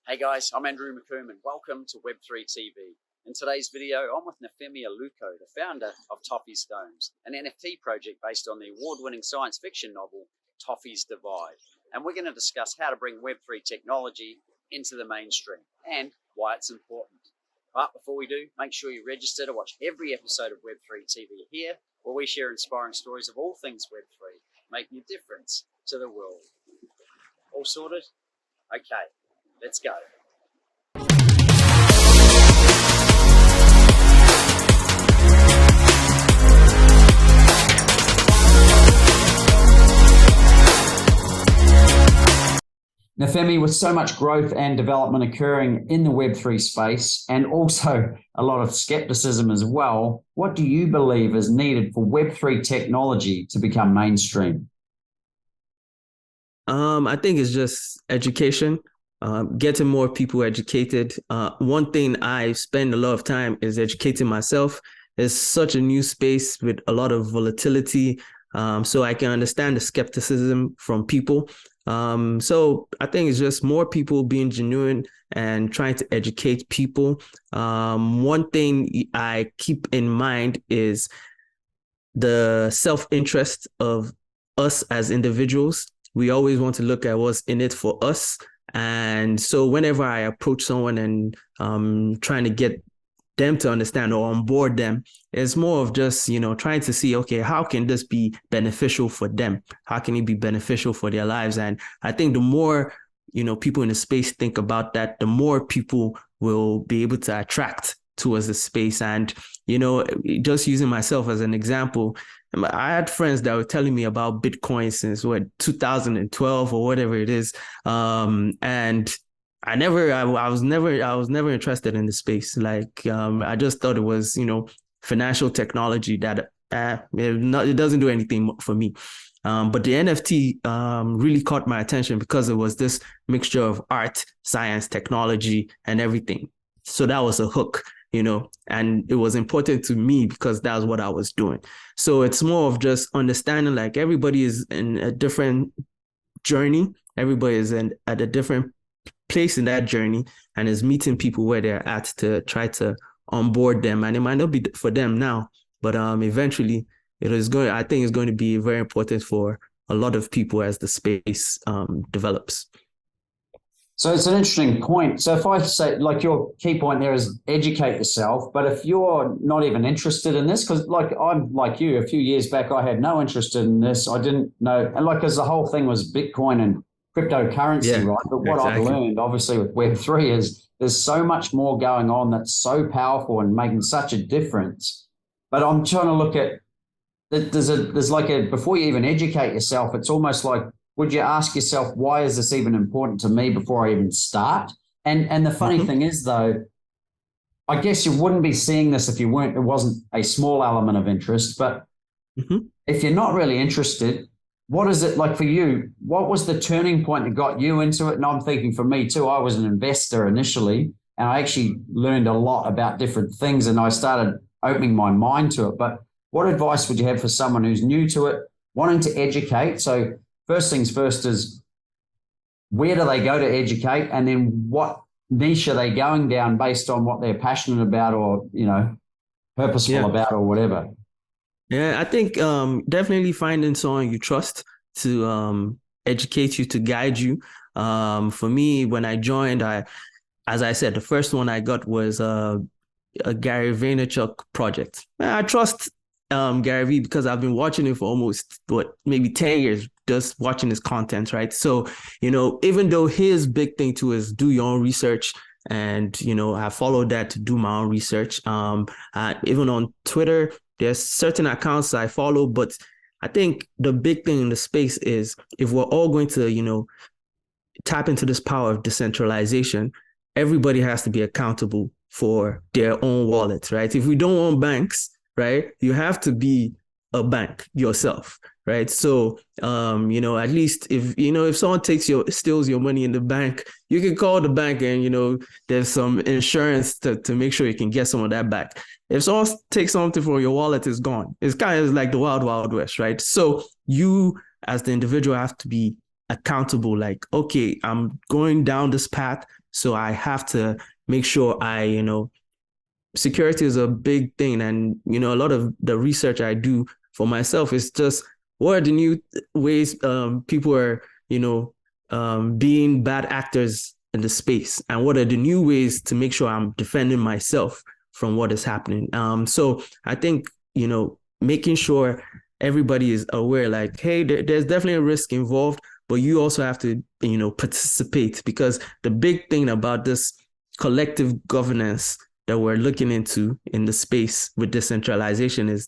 Hey guys, I'm Andrew McCorman. Welcome to Web3 TV. In today's video, I'm with Nifemi Aluko, the founder of Toffy Stones, an NFT project based on the award-winning science fiction novel Toffy's Divide. And we're going to discuss how to bring Web3 technology into the mainstream and why it's important. But before we do, make sure you register to watch every episode of Web3 TV here, where we share inspiring stories of all things Web3, making a difference to the world. All sorted? Okay. Let's go. Nifemi, with so much growth and development occurring in the Web3 space and also a lot of skepticism as well, what do you believe is needed for Web3 technology to become mainstream? I think it's just education. Getting more people educated. One thing I spend a lot of time is educating myself. It's such a new space with a lot of volatility, so I can understand the skepticism from people. So I think it's just more people being genuine and trying to educate people. One thing I keep in mind is the self-interest of us as individuals. We always want to look at what's in it for us. And so whenever I approach someone and trying to get them to understand or onboard them, it's more of just, trying to see, okay, how can this be beneficial for them? How can it be beneficial for their lives? And I think the more, people in the space think about that, the more people will be able to attract towards the space. And, just using myself as an example, I had friends that were telling me about Bitcoin since 2012 or whatever it is. And I was never interested in the space. Like, I just thought it was, financial technology that it doesn't do anything for me. But the NFT really caught my attention because it was this mixture of art, science, technology, and everything. So that was a hook. And it was important to me because that's what I was doing. So it's more of just understanding, like, everybody is in a different journey. Everybody is at a different place in that journey and is meeting people where they're at to try to onboard them. And it might not be for them now, but eventually I think it's going to be very important for a lot of people as the space develops. So it's an interesting point. So if I say, like, your key point there is educate yourself, but if you're not even interested in this, because like I'm like you, a few years back, I had no interest in this. I didn't know. And like, because the whole thing was Bitcoin and cryptocurrency, right? But what I've learned, obviously, with Web3 is there's so much more going on that's so powerful and making such a difference. But I'm trying to look at, before you even educate yourself, it's almost like, would you ask yourself, why is this even important to me before I even start? And the funny thing is, though, I guess you wouldn't be seeing this if it wasn't a small element of interest. But if you're not really interested, what is it like for you? What was the turning point that got you into it? And I'm thinking for me too, I was an investor initially, and I actually learned a lot about different things, and I started opening my mind to it. But what advice would you have for someone who's new to it, wanting to educate? So first things first is, where do they go to educate? And then what niche are they going down based on what they're passionate about or, purposeful about or whatever? Yeah, I think definitely finding someone you trust to educate you, to guide you. For me, when I joined, as I said, the first one I got was a Gary Vaynerchuk project. I trust Gary Vee because I've been watching it for almost maybe 10 years, just watching his content, right? So, even though his big thing too is do your own research, and, I followed that to do my own research. Even on Twitter, there's certain accounts I follow, but I think the big thing in the space is if we're all going to, tap into this power of decentralization, everybody has to be accountable for their own wallets, right? If we don't want banks, right, you have to be a bank yourself, right? So, at least if someone steals your money in the bank, you can call the bank and, there's some insurance to make sure you can get some of that back. If someone takes something from your wallet, it's gone. It's kind of like the wild, wild west, right? So you as the individual have to be accountable. Like, okay, I'm going down this path. So I have to make sure security is a big thing. And, a lot of the research I do for myself is just what are the new ways people are, being bad actors in the space, and what are the new ways to make sure I'm defending myself from what is happening. So I think, making sure everybody is aware, like, hey, there's definitely a risk involved, but you also have to, participate, because the big thing about this collective governance that we're looking into in the space with decentralization is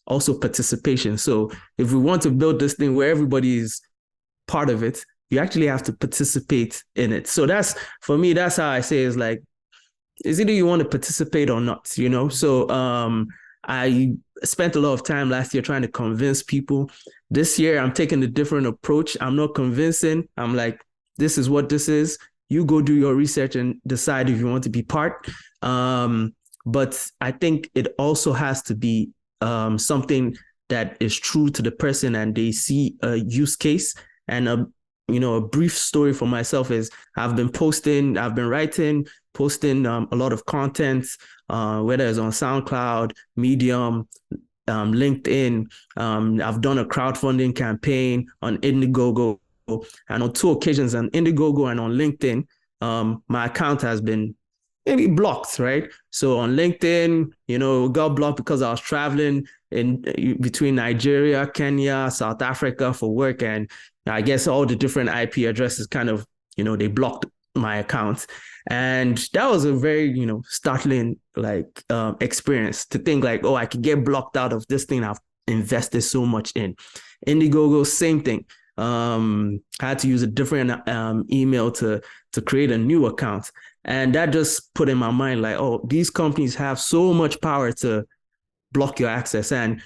also participation. So if we want to build this thing where everybody is part of it, you actually have to participate in it. So for me, that's how I say, is like, it's either you want to participate or not, So I spent a lot of time last year trying to convince people. This year, I'm taking a different approach. I'm not convincing. I'm like, this is what this is. You go do your research and decide if you want to be part. But I think it also has to be something that is true to the person, and they see a use case. And a brief story for myself is I've been writing, posting a lot of content, whether it's on SoundCloud, Medium, LinkedIn. I've done a crowdfunding campaign on Indiegogo, and on 2 occasions on Indiegogo and on LinkedIn, my account has been maybe blocked, right? So on LinkedIn, got blocked because I was traveling in between Nigeria, Kenya, South Africa for work, and I guess all the different IP addresses kind of, they blocked my account. And that was a very, startling experience to think like, oh, I could get blocked out of this thing I've invested so much in. Indiegogo, same thing. I had to use a different email to create a new account. And that just put in my mind like, oh, these companies have so much power to block your access. And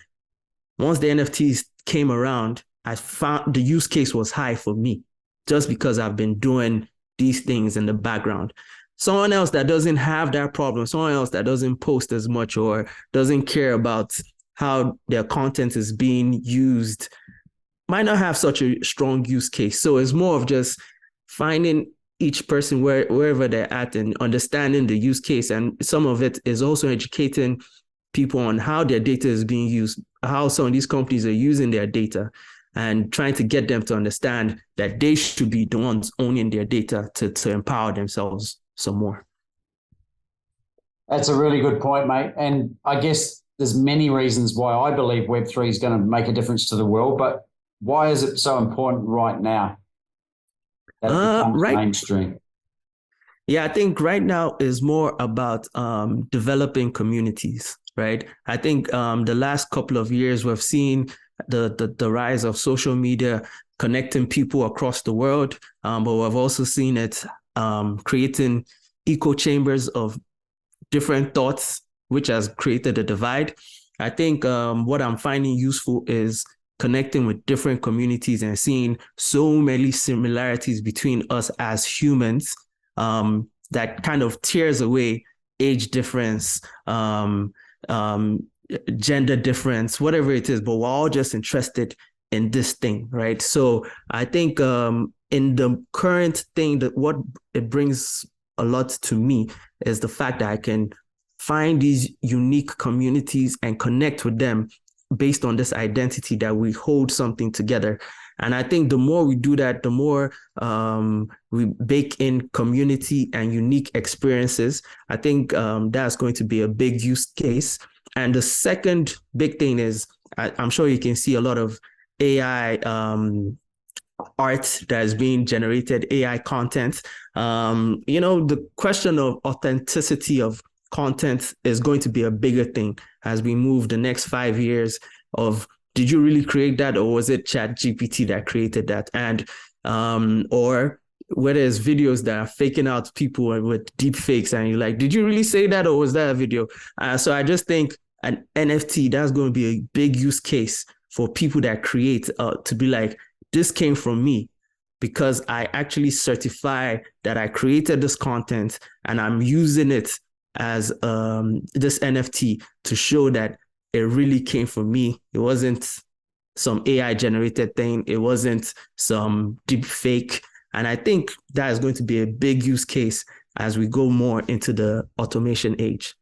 once the NFTs came around, I found the use case was high for me, just because I've been doing these things in the background. Someone else that doesn't have that problem, someone else that doesn't post as much or doesn't care about how their content is being used, might not have such a strong use case. So it's more of just finding each person wherever they're at and understanding the use case. And some of it is also educating people on how their data is being used, how some of these companies are using their data, and trying to get them to understand that they should be the ones owning their data to empower themselves some more. That's a really good point, mate. And I guess there's many reasons why I believe Web3 is going to make a difference to the world, but why is it so important right now that it becomes mainstream? Yeah, I think right now is more about developing communities, right? I think the last couple of years we've seen the rise of social media connecting people across the world, but we've also seen it creating echo chambers of different thoughts, which has created a divide. I think what I'm finding useful is connecting with different communities and seeing so many similarities between us as humans, that kind of tears away age difference, gender difference, whatever it is, but we're all just interested in this thing, right? So I think in the current thing, that what it brings a lot to me is the fact that I can find these unique communities and connect with them based on this identity that we hold something together. And I think the more we do that, the more we bake in community and unique experiences. I think that's going to be a big use case. And the second big thing is, I'm sure you can see a lot of AI art that is being generated, AI content. The question of authenticity of content is going to be a bigger thing as we move the next 5 years of, did you really create that, or was it ChatGPT that created that? And or whether it's videos that are faking out people with deep fakes, and you're like, did you really say that, or was that a video? So I just think an NFT, that's going to be a big use case for people that create to be like, this came from me because I actually certify that I created this content and I'm using it as this NFT to show that it really came from me. It wasn't some AI generated thing. It wasn't some deep fake. And I think that is going to be a big use case as we go more into the automation age.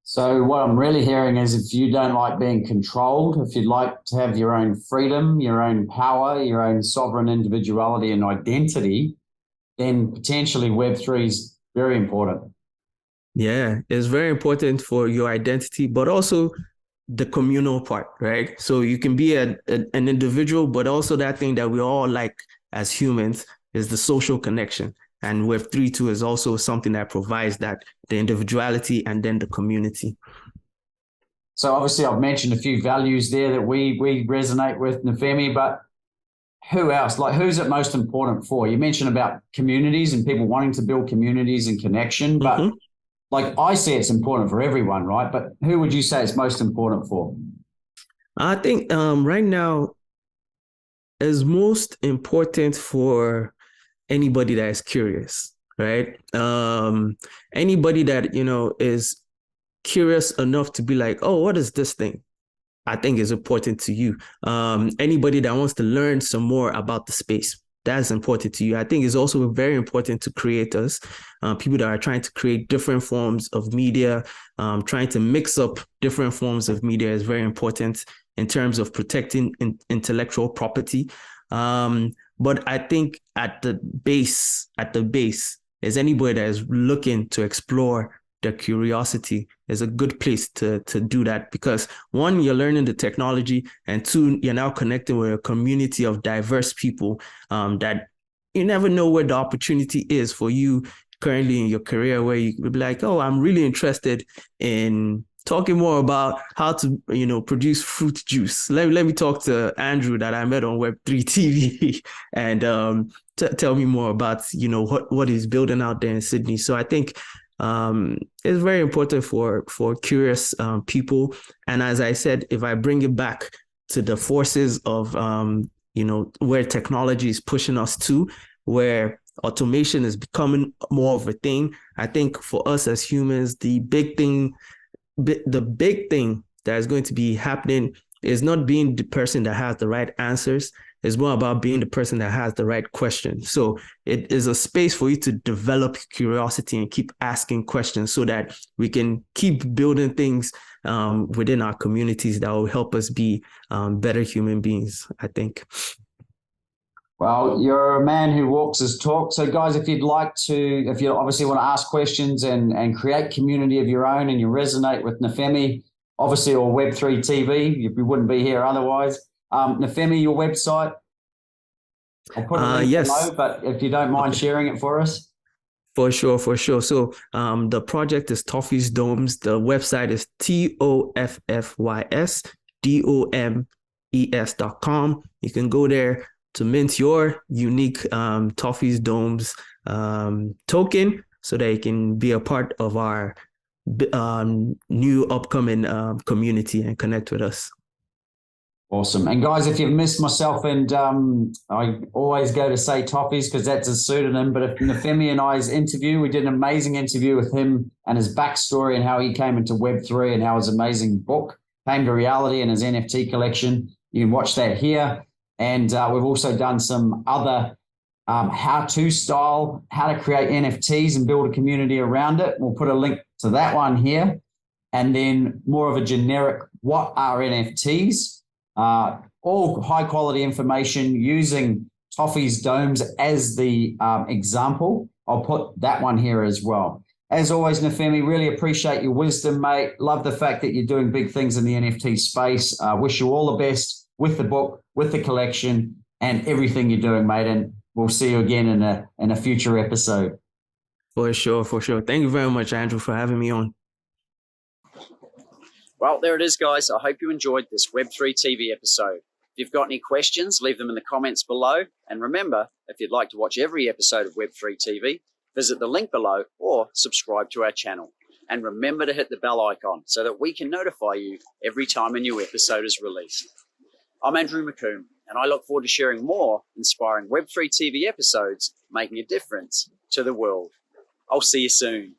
So what I'm really hearing is if you don't like being controlled, if you'd like to have your own freedom, your own power, your own sovereign individuality and identity, then potentially Web3 is very important. Yeah, it's very important for your identity, but also the communal part, right? So you can be an individual, but also that thing that we all like as humans is the social connection. And Web3 too is also something that provides that, the individuality and then the community. So obviously I've mentioned a few values there that we resonate with, Nifemi, but who else? Like, who's it most important for? You mentioned about communities and people wanting to build communities and connection, but like I see it's important for everyone, right? But who would you say it's most important for? I think right now is most important for anybody that is curious, right? Anybody that, is curious enough to be like, oh, what is this thing? I think is important to you. Anybody that wants to learn some more about the space, that's important to you. I think it's also very important to creators, people that are trying to create different forms of media, trying to mix up different forms of media is very important in terms of protecting intellectual property. But I think at the base is anybody that is looking to explore their curiosity is a good place to do that, because one, you're learning the technology, and two, you're now connecting with a community of diverse people that you never know where the opportunity is for you currently in your career, where you could be like, oh, I'm really interested in talking more about how to, produce fruit juice. Let me talk to Andrew that I met on Web3 TV and tell me more about, what he's building out there in Sydney. So I think it's very important for curious people. And as I said, if I bring it back to the forces of, where technology is pushing us to, where automation is becoming more of a thing, I think for us as humans, the big thing that is going to be happening is not being the person that has the right answers. It's more about being the person that has the right questions. So it is a space for you to develop curiosity and keep asking questions so that we can keep building things within our communities that will help us be better human beings, I think. Well, you're a man who walks his talk. So guys, if you obviously want to ask questions and create community of your own and you resonate with Nifemi, obviously, or Web3 TV, we wouldn't be here otherwise. Nifemi, your website, I'll put a link below, but if you don't mind sharing it for us. For sure. So the project is Toffy's Domes. The website is toffysdomes.com. You can go there to mint your unique Toffy's Domes token so that you can be a part of our new upcoming community and connect with us. Awesome. And guys, if you've missed myself, and I always go to say Toffees because that's a pseudonym, but if Nifemi and I's interview, we did an amazing interview with him and his backstory and how he came into Web3 and how his amazing book came to reality and his NFT collection. You can watch that here. And we've also done some other how-to style, how to create NFTs and build a community around it. We'll put a link to that one here. And then more of a generic, what are NFTs? All high-quality information using Toffy's Domes as the example. I'll put that one here as well. As always, Nifemi, really appreciate your wisdom, mate. Love the fact that you're doing big things in the NFT space. Wish you all the best with the book, with the collection, and everything you're doing, mate. And we'll see you again in a future episode. For sure. Thank you very much, Andrew, for having me on. Well, there it is, guys. I hope you enjoyed this Web3 TV episode. If you've got any questions, leave them in the comments below. And remember, if you'd like to watch every episode of Web3 TV, visit the link below or subscribe to our channel. And remember to hit the bell icon so that we can notify you every time a new episode is released. I'm Andrew McComb, and I look forward to sharing more inspiring Web3 TV episodes making a difference to the world. I'll see you soon.